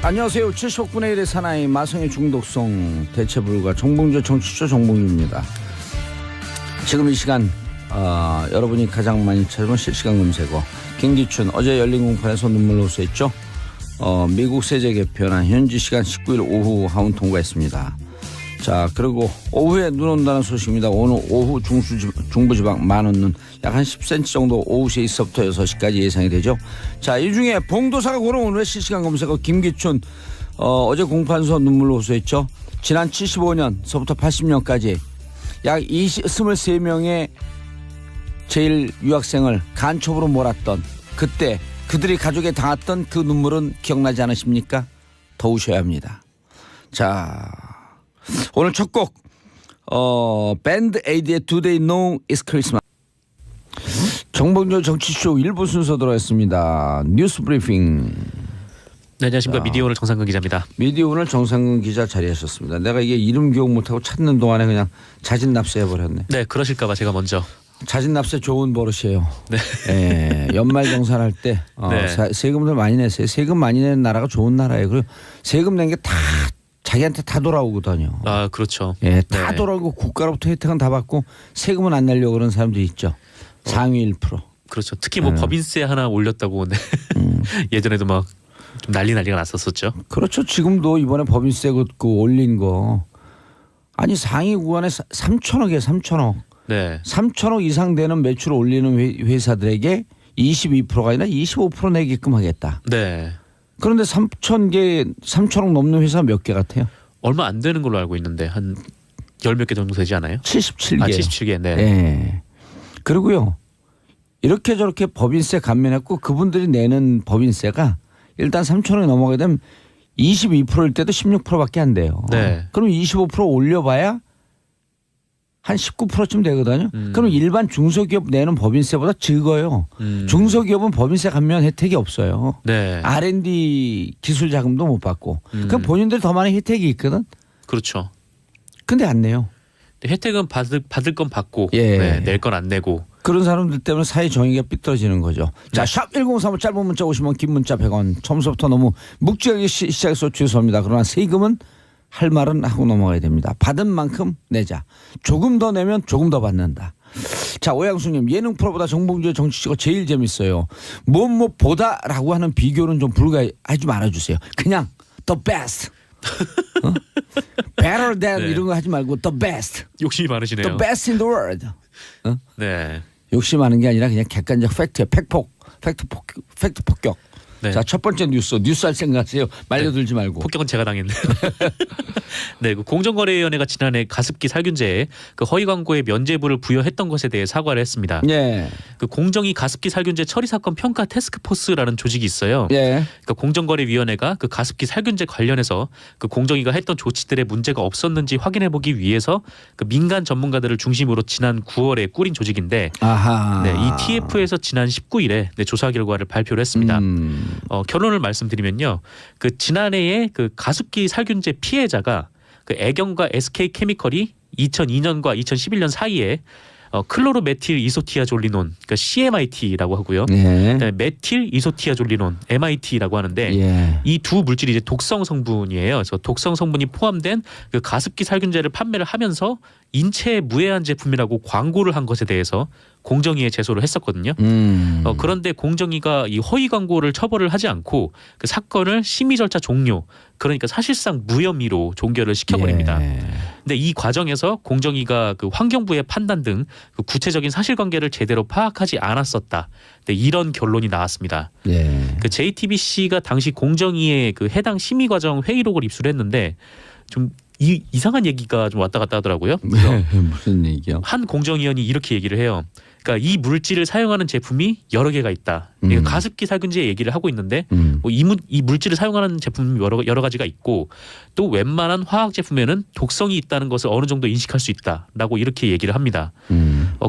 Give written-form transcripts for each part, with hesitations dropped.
안녕하세요. 70억분의 1의 사나이 마성의 중독성 대체 불가 정봉주 정치쇼 정봉주입니다. 지금 이 시간 여러분이 가장 많이 찾아본 실시간 검색어 김기춘 어제 열린 공판에서 눈물로 호소했죠. 미국 세제 개편안 현지 시간 19일 오후 하원 통과했습니다. 자, 그리고 오후에 눈 온다는 소식입니다. 오늘 오후 중부지방 많은 눈 약 한 10cm 정도 오후 3시부터 6시까지 예상이 되죠. 자, 이 중에 봉도사가 고른 오늘의 실시간 검색어 김기춘 어제 공판에서 눈물로 호소했죠. 지난 75년서부터 80년까지 약 23명의 제일 유학생을 간첩으로 몰았던 그때 그들이 가족에 당했던 그 눈물은 기억나지 않으십니까? 더 우셔야 합니다. 자, 오늘 첫 곡 밴드 에이드의 Do They Know It's Christmas. 정봉주 정치쇼 1부 순서 들어왔습니다. 뉴스 브리핑. 네, 안녕하십니까. 미디어오늘 정상근 기자입니다. 미디어오늘 정상근 기자 자리하셨습니다. 내가 이게 이름 기억 못하고 찾는 동안에 그냥 자진 납세해버렸네. 네, 그러실까 봐 제가 먼저. 자진 납세 좋은 버릇이에요. 네. 네, 연말 정산할 때 네. 세금들 많이 내세요. 세금 많이 내는 나라가 좋은 나라예요. 그리고 세금 낸 게 다 자기한테 다 돌아오거든요. 아, 그렇죠. 예, 다 네. 돌아오고 국가로부터 혜택은 다 받고 세금은 안 내려고 그러는 사람들이 있죠. 상위 1%. 그렇죠. 특히 뭐 법인세 하나 올렸다고 네. 예전에도 막 좀 난리가 났었었죠. 그렇죠. 지금도 이번에 법인세 그 올린 거 아니 상위 구간에 3천억이에요. 3천억. 네. 3천억 이상 되는 매출을 올리는 회사들에게 22%가 아니라 25% 내게끔 하겠다. 네. 그런데 3천억 넘는 회사 몇 개 같아요? 얼마 안 되는 걸로 알고 있는데 한 열 몇 개 정도 되지 않아요? 77개. 아, 77개. 네. 네. 그리고요. 이렇게 저렇게 법인세 감면했고 그분들이 내는 법인세가 일단 3천억이 넘어가게 되면 22%일 때도 16%밖에 안 돼요. 네. 그럼 25% 올려봐야 한 19%쯤 되거든요. 그럼 일반 중소기업 내는 법인세보다 적어요. 중소기업은 법인세 감면 혜택이 없어요. 네. R&D 기술 자금도 못 받고. 그럼 본인들이 더 많은 혜택이 있거든. 그렇죠. 근데 안 내요. 혜택은 받을 건 받고 예. 네, 낼 건 안 내고. 그런 사람들 때문에 사회 정의가 삐뚤어지는 거죠. 자, 샵 1035 짧은 문자 50원 긴 문자 100원. 처음부터 너무 묵직하게 시작해서 죄송합니다. 그러나 세금은 할 말은 하고 넘어가야 됩니다. 받은 만큼 내자. 조금 더 내면 조금 더 받는다. 자, 오양수님 예능 프로보다 정봉주의 정치쇼가 제일 재밌어요. 보다라고 하는 비교는 좀 불가하지 말아주세요. 그냥 the best. better than 네. 이런 거 하지 말고 the best. 욕심이 많으시네요. the best in the world. 네. 욕심하는 게 아니라 그냥 객관적 팩트예요. 팩트 폭격. 네. 자, 첫 번째 뉴스 할 생각하세요. 말려들지 말고. 폭격은 제가 당했네요. 네, 그 공정거래위원회가 지난해 가습기 살균제에 그 허위 광고에 면죄부를 부여했던 것에 대해 사과를 했습니다. 예. 그 공정위 가습기 살균제 처리 사건 평가 태스크포스라는 조직이 있어요. 예. 그 공정거래위원회가 그 가습기 살균제 관련해서 그 공정위가 했던 조치들에 문제가 없었는지 확인해 보기 위해서 그 민간 전문가들을 중심으로 지난 9월에 꾸린 조직인데, 아하. 네, 이 TF에서 지난 19일에 네, 조사 결과를 발표를 했습니다. 결론을 말씀드리면요, 그 지난해에 그 가습기 살균제 피해자가 그 애경과 SK케미컬이 2002년과 2011년 사이에 클로로메틸 이소티아졸리논, 그러니까 CMIT라고 하고요. 예. 네, 메틸 이소티아졸리논 MIT라고 하는데 예. 이 두 물질이 이제 독성 성분이에요. 그래서 독성 성분이 포함된 그 가습기 살균제를 판매를 하면서 인체에 무해한 제품이라고 광고를 한 것에 대해서 공정위에 제소를 했었거든요. 그런데 공정위가 이 허위 광고를 처벌을 하지 않고 그 사건을 심의 절차 종료, 그러니까 사실상 무혐의로 종결을 시켜버립니다. 예. 근데 이 과정에서 공정위가 그 환경부의 판단 등 그 구체적인 사실관계를 제대로 파악하지 않았었다. 네, 이런 결론이 나왔습니다. 예. 그 JTBC가 당시 공정위의 그 해당 심의 과정 회의록을 입수했는데 좀 이상한 얘기가 좀 왔다 갔다 하더라고요. 그래서 무슨 얘기요? 한 공정위원이 이렇게 얘기를 해요. 그러니까 이 물질을 사용하는 제품이 여러 개가 있다. 그러니까 가습기 살균제 얘기를 하고 있는데 뭐 이 물질을 사용하는 제품이 여러 가지가 있고 또 웬만한 화학 제품에는 독성이 있다는 것을 어느 정도 인식할 수 있다라고 이렇게 얘기를 합니다.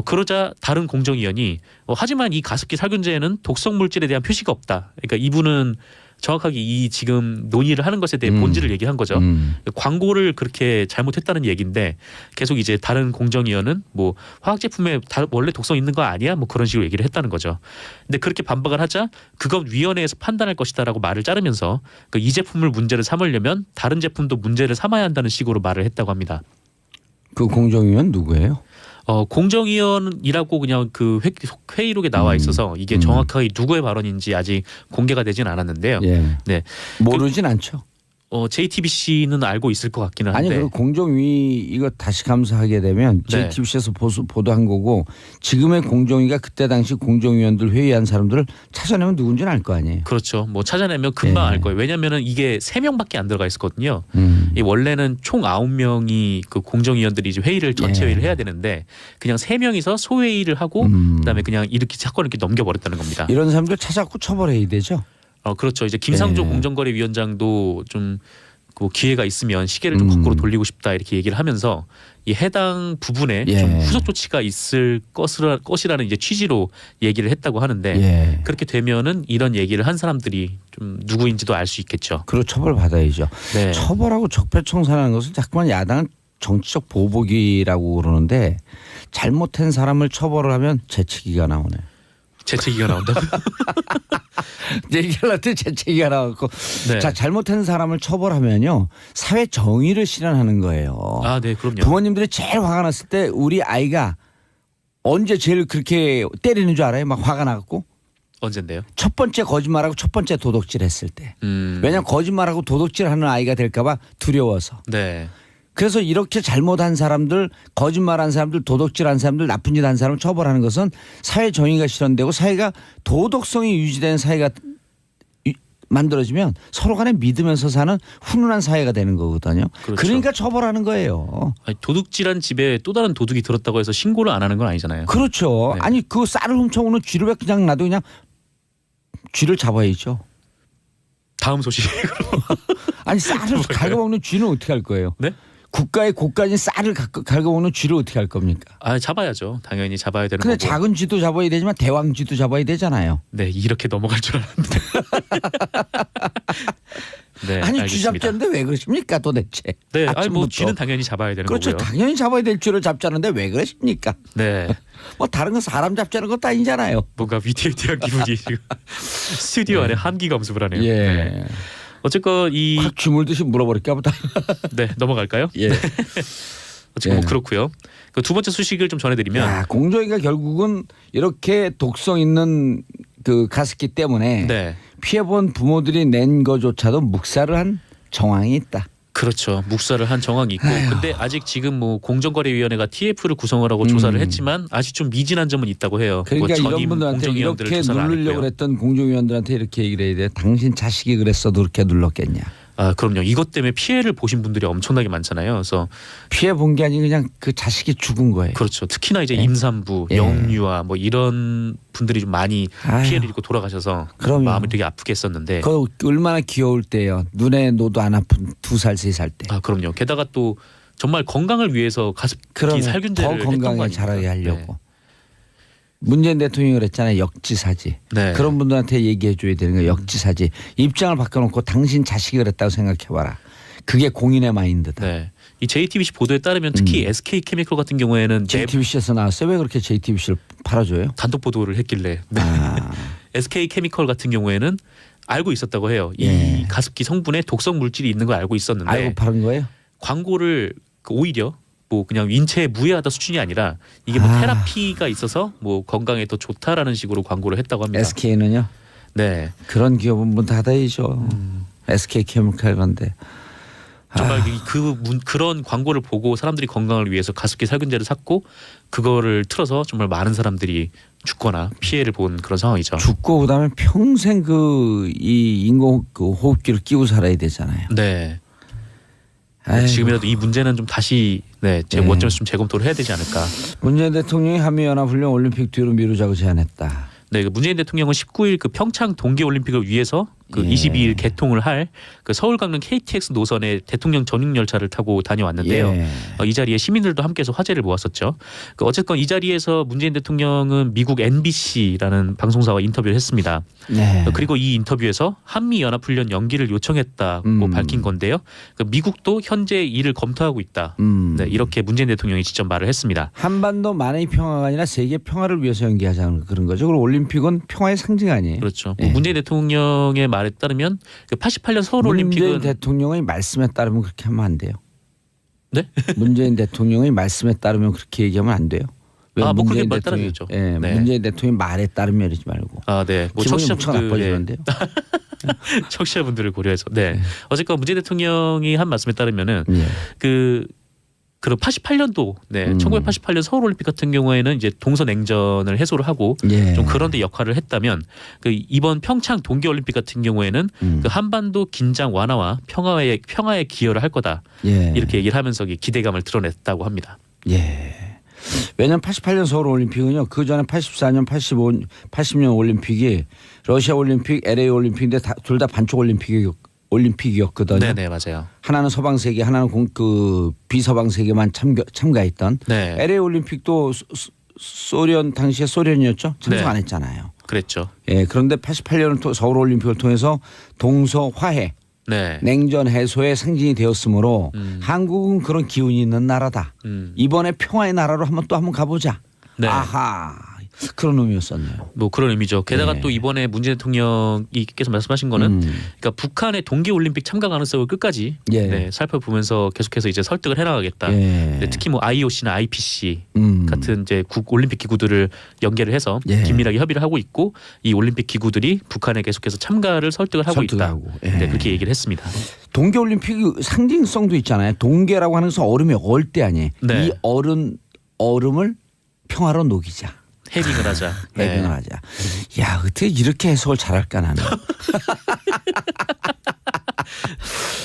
그러자 다른 공정위원이 하지만 이 가습기 살균제에는 독성 물질에 대한 표시가 없다. 그러니까 이분은 정확하게 이 지금 논의를 하는 것에 대해 본질을 얘기한 거죠. 광고를 그렇게 잘못했다는 얘기인데 계속 이제 다른 공정위원은 뭐 화학 제품에 원래 독성 있는 거 아니야? 뭐 그런 식으로 얘기를 했다는 거죠. 근데 그렇게 반박을 하자 그건 위원회에서 판단할 것이다라고 말을 자르면서 이 제품을 문제를 삼으려면 다른 제품도 문제를 삼아야 한다는 식으로 말을 했다고 합니다. 그 공정위원 누구예요? 공정위원이라고 그냥 그 회의록에 나와 있어서 이게 정확하게 누구의 발언인지 아직 공개가 되진 않았는데요. 예. 네. 모르진 않죠. JTBC는 알고 있을 것 같기는 한데. 아니 그 공정위 이거 다시 감사하게 되면 네. JTBC에서 보도한 거고 지금의 공정위가 그때 당시 공정위원들 회의한 사람들을 찾아내면 누군지는 알 거 아니에요. 그렇죠. 뭐 찾아내면 금방 네. 알 거예요. 왜냐하면은 이게 3명밖에 안 들어가 있었거든요. 이 원래는 총 9명이 그 공정위원들이 이제 회의를 전체 회의를 해야 되는데 그냥 3명이서 소회의를 하고 그다음에 그냥 이렇게 사건을 이렇게 넘겨버렸다는 겁니다. 이런 사람들 찾아갖고 처벌해야 되죠. 그렇죠. 이제 김상조 네. 공정거래위원장도 좀 그 기회가 있으면 시계를 좀 거꾸로 돌리고 싶다 이렇게 얘기를 하면서 이 해당 부분에 예. 좀 후속 조치가 있을 것이라는 이제 취지로 얘기를 했다고 하는데 예. 그렇게 되면은 이런 얘기를 한 사람들이 좀 누구인지도 알 수 있겠죠. 그리고 처벌받아야죠. 네. 처벌하고 적폐청산하는 것은 자꾸만 야당은 정치적 보복이라고 그러는데 잘못한 사람을 처벌을 하면 재치기가 나오네. 재채기가 나온다고요? 얘기할 때 재채기가 나왔고 네. 자 잘못한 사람을 처벌하면요 사회 정의를 실현하는 거예요. 아, 네, 그럼요. 부모님들이 제일 화가 났을 때 우리 아이가 언제 제일 그렇게 때리는 줄 알아요? 막 화가 나갖고 언젠데요? 첫 번째 거짓말하고 첫 번째 도둑질했을 때. 왜냐하면 거짓말하고 도둑질하는 아이가 될까봐 두려워서. 네. 그래서 이렇게 잘못한 사람들, 거짓말한 사람들, 도둑질한 사람들, 나쁜 짓 한 사람을 처벌하는 것은 사회 정의가 실현되고 사회가 도덕성이 유지된 사회가 만들어지면 서로 간에 믿으면서 사는 훈훈한 사회가 되는 거거든요. 그렇죠. 그러니까 처벌하는 거예요. 아니, 도둑질한 집에 또 다른 도둑이 들었다고 해서 신고를 안 하는 건 아니잖아요. 그렇죠. 네. 아니 그 쌀을 훔쳐오는 쥐를 왜 그냥 놔도 그냥 쥐를 잡아야죠. 다음 소식으로. 아니 쌀을 갉아먹는 쥐는 어떻게 할 거예요? 네? 국가의 고가인 쌀을 갉아먹는 쥐를 어떻게 할 겁니까? 아, 잡아야죠. 당연히 잡아야 되는 근데 거고. 작은 쥐도 잡아야 되지만 대왕 쥐도 잡아야 되잖아요. 네, 이렇게 넘어갈 줄 알았는데. 네, 아니 알겠습니다. 쥐 잡자는데 왜 그러십니까 도대체? 네, 아니 뭐 아침부터. 쥐는 당연히 잡아야 되는 그렇죠. 거고요. 당연히 잡아야 될 쥐를 잡자는데 왜 그러십니까? 네, 뭐 다른 건 사람 잡자는 것도 아니잖아요. 뭔가 위태위태한 기분이 지금 스튜디오 안에 한기가 엄습을 하네요. 예. 네. 어쨌건 확 쥐물듯이 물어버릴까 보다. 네, 넘어갈까요? 예. 어쨌건 뭐 예. 그렇고요. 그 두 번째 소식을 좀 전해드리면 야, 공정위가 결국은 이렇게 독성 있는 그 가습기 때문에 네, 피해본 부모들이 낸 거조차도 묵살을 한 정황이 있다. 그렇죠. 묵살을 한 정황이 있고, 근데 아직 지금 뭐 공정거래위원회가 TF를 구성을 하고 조사를 했지만 아직 좀 미진한 점은 있다고 해요. 그러니까 뭐 이런 전임 분들한테 공정위원들을 이렇게 조사를 안 누르려고 했고요. 했던 공정위원들한테 이렇게 얘기를 해야 돼. 당신 자식이 그랬어도 그렇게 눌렀겠냐. 아, 그럼요. 이것 때문에 피해를 보신 분들이 엄청나게 많잖아요. 그래서 피해 본 게 아니고 그냥 그 자식이 죽은 거예요. 그렇죠. 특히나 이제 예. 임산부, 예. 영유아 뭐 이런 분들이 좀 많이 아유. 피해를 입고 돌아가셔서 그럼요. 마음이 되게 아프게 했었는데. 그 얼마나 귀여울 때요. 눈에 노도 안 아픈 2살 3살 때. 아, 그럼요. 게다가 또 정말 건강을 위해서 가습기 그러면 살균제를 더 했던 거 건강에 아닙니까? 자라게 하려고. 문재인 대통령이 그랬잖아요. 역지사지. 네. 그런 분들한테 얘기해 줘야 되는 거예요. 역지사지. 입장을 바꿔놓고 당신 자식이 그랬다고 생각해봐라. 그게 공인의 마인드다. 네. 이 JTBC 보도에 따르면 특히 SK케미컬 같은 경우에는 JTBC에서 나왔어요. 왜 그렇게 JTBC를 팔아줘요? 단독 보도를 했길래 아. SK케미컬 같은 경우에는 알고 있었다고 해요. 이 예. 가습기 성분에 독성 물질이 있는 걸 알고 있었는데 알고 파는 거예요? 광고를 오히려 뭐 그냥 인체에 무해하다 수준이 아니라 이게 뭐 아. 테라피가 있어서 뭐 건강에 더 좋다라는 식으로 광고를 했다고 합니다. SK는요? 네, 그런 기업은 문 닫아야죠. SK케미칼 그런데. 정말 그런 광고를 보고 사람들이 건강을 위해서 가습기 살균제를 샀고 그거를 틀어서 정말 많은 사람들이 죽거나 피해를 본 그런 상황이죠. 죽고 그다음에 평생 이 인공 호흡기를 끼고 살아야 되잖아요. 네. 아이고. 지금이라도 이 문제는 좀 다시 네. 원점에서 좀 재검토를 해야 되지 않을까. 문재인 대통령이 한미연합훈련 올림픽 뒤로 미루자고 제안했다. 네, 그 문재인 대통령은 19일 그 평창 동계올림픽을 위해서 그 22일 개통을 할 그 서울 강릉 KTX 노선의 대통령 전용 열차를 타고 다녀왔는데요. 이 자리에 시민들도 함께해서 화제를 모았었죠. 그 어쨌건 이 자리에서 문재인 대통령은 미국 NBC라는 방송사와 인터뷰를 했습니다. 그리고 이 인터뷰에서 한미 연합훈련 연기를 요청했다고 밝힌 건데요. 그 미국도 현재 이를 검토하고 있다. 네, 이렇게 문재인 대통령이 직접 말을 했습니다. 한반도 만의 평화가 아니라 세계 평화를 위해서 연기하자는 그런 거죠. 그리고 올림픽은 평화의 상징 아니에요. 그렇죠. 문재인 대통령의 말에 따르면 그 88년 서울 올림픽은 문재인 대통령의 말씀에 따르면 그렇게 하면 안 돼요. 네? 문재인 대통령의 말씀에 따르면 그렇게 얘기하면 안 돼요. 뭐 그렇게 말 따르죠. 네. 문재인 대통령 말에 따르면 이러지 말고. 네. 뭐 청취자분들 청취자분들을 고려해서. 네. 어쨌건 문재인 대통령이 한 말씀에 따르면은 그 88년도 1988년 서울 올림픽 같은 경우에는 이제 동서 냉전을 해소를 하고 좀 그런 데 역할을 했다면 그 이번 평창 동계 올림픽 같은 경우에는 그 한반도 긴장 완화와 평화에 기여를 할 거다. 이렇게 얘기를 하면서 기대감을 드러냈다고 합니다. 왜냐하면 88년 서울 올림픽은요. 그 전에 84년, 80년 올림픽이 러시아 올림픽, LA 올림픽인데 둘 다 반쪽 올림픽이었거든요. 네네 맞아요. 하나는 서방 세계, 하나는 비서방 세계만 참가했던. LA 올림픽도 소련 당시에 소련이었죠. 참석 안 했잖아요. 그랬죠. 그런데 88년 서울 올림픽을 통해서 동서 화해, 냉전 해소의 상징이 되었으므로 한국은 그런 기운이 있는 나라다. 이번에 평화의 나라로 한번 가보자. 아하. 그런 의미였었네요. 뭐 그런 의미죠. 게다가 또 이번에 문재인 대통령께서 말씀하신 거는 그러니까 북한의 동계 올림픽 참가 가능성을 끝까지 살펴보면서 계속해서 이제 설득을 해나가겠다. 특히 뭐 IOC나 IPC 같은 이제 올림픽 기구들을 연계를 해서 긴밀하게 협의를 하고 있고 이 올림픽 기구들이 북한에 계속해서 참가를 설득을 하고 있다. 그렇게 얘기를 했습니다. 동계 올림픽 상징성도 있잖아요. 동계라고 하는 것은 얼음이 얼 때 아니에요. 이 얼음을 평화로 녹이자. 해빙을 하자. 해빙을 하자. 야, 어떻게 이렇게 해석을 잘할까 나는.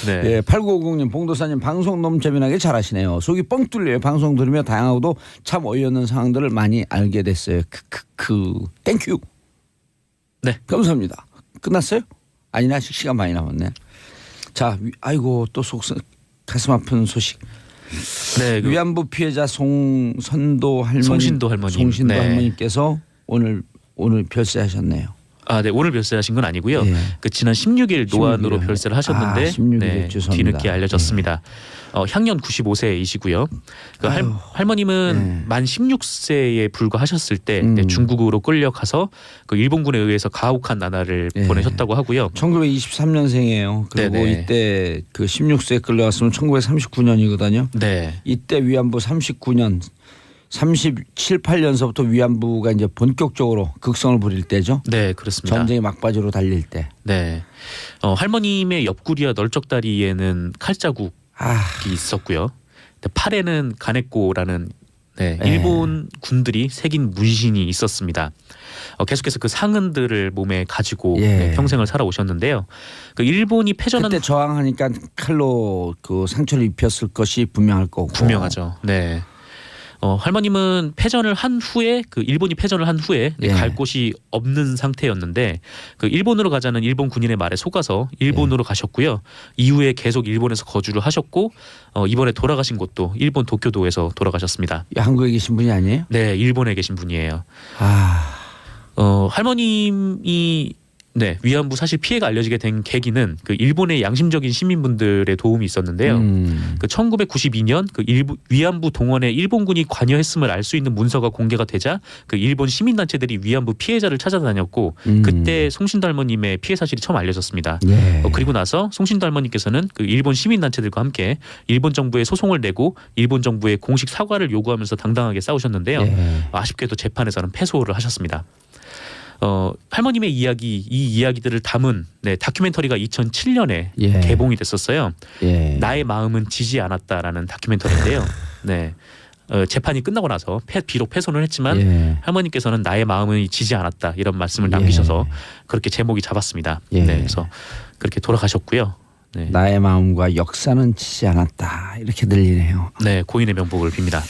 8950님 봉도사님 방송 너무 재미나게 잘하시네요. 속이 뻥 뚫려요. 방송 들으며 다양하고도 참 어이없는 상황들을 많이 알게 됐어요. 땡큐. 네. 감사합니다. 끝났어요? 아니나 아직 시간 많이 남았네. 자, 아이고 또 가슴 아픈 소식. 위안부 피해자 송신도 할머니께서 오늘 별세하셨네요. 네, 오늘 별세하신 건 아니고요. 그 지난 16일 노안으로 별세를 하셨는데 16일 뒤늦게 알려졌습니다. 향년 95세이시고요. 그 할머님은 만 16세에 불과하셨을 때 중국으로 끌려가서 그 일본군에 의해서 가혹한 나날을 보내셨다고 하고요. 1923년생이에요. 그리고 이때 그 16세에 끌려갔으면 1939년이거든요. 이때 위안부 39년 37, 8년서부터 위안부가 이제 본격적으로 극성을 부릴 때죠. 네, 그렇습니다. 전쟁의 막바지로 달릴 때. 할머님의 옆구리와 널쩍다리에는 칼자국이 있었고요. 팔에는 가네꼬라는 일본 군들이 새긴 문신이 있었습니다. 계속해서 그 상흔들을 몸에 가지고 평생을 살아오셨는데요. 그 일본이 패전한 그때 저항하니까 칼로 그 상처를 입혔을 것이 분명할 거고. 분명하죠. 할머님은 패전을 한 후에 그 일본이 패전을 한 후에 갈 곳이 없는 상태였는데 그 일본으로 가자는 일본 군인의 말에 속아서 일본으로 가셨고요. 이후에 계속 일본에서 거주를 하셨고 이번에 돌아가신 곳도 일본 도쿄도에서 돌아가셨습니다. 한국에 계신 분이 아니에요? 네, 일본에 계신 분이에요. 할머님이 위안부 사실 피해가 알려지게 된 계기는 그 일본의 양심적인 시민분들의 도움이 있었는데요. 그 1992년 그 위안부 동원에 일본군이 관여했음을 알 수 있는 문서가 공개가 되자 그 일본 시민단체들이 위안부 피해자를 찾아다녔고 그때 송신도 할머님의 피해 사실이 처음 알려졌습니다. 그리고 나서 송신도 할머니께서는 그 일본 시민단체들과 함께 일본 정부에 소송을 내고 일본 정부에 공식 사과를 요구하면서 당당하게 싸우셨는데요. 아쉽게도 재판에서는 패소를 하셨습니다. 할머님의 이 이야기들을 담은 다큐멘터리가 2007년에 개봉이 됐었어요. 나의 마음은 지지 않았다라는 다큐멘터리인데요. 재판이 끝나고 나서 비록 패소는 했지만 할머니께서는 나의 마음은 지지 않았다 이런 말씀을 남기셔서 그렇게 제목이 잡았습니다. 그래서 그렇게 돌아가셨고요. 나의 마음과 역사는 지지 않았다 이렇게 들리네요. 고인의 명복을 빕니다.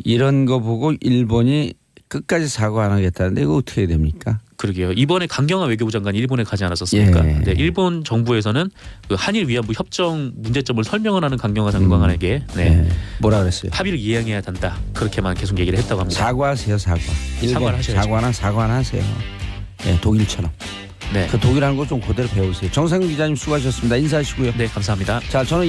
이런 거 보고 일본이 끝까지 사과 안 하겠다는데 이거 어떻게 됩니까? 그러게요. 이번에 강경화 외교부 장관이 일본에 가지 않았었습니까? 예. 네, 일본 정부에서는 그 한일 위안부 협정 문제점을 설명을 하는 강경화 장관에게 네, 뭐라 그랬어요? 합의를 이행해야 한다. 그렇게만 계속 얘기를 했다고 합니다. 사과하세요, 사과. 일본 사과를 하셔야죠. 사과는 하세요. 네, 독일처럼. 네. 그 독일하는 거 좀 그대로 배우세요. 정상근 기자님 수고하셨습니다. 인사하시고요. 네, 감사합니다. 자, 저는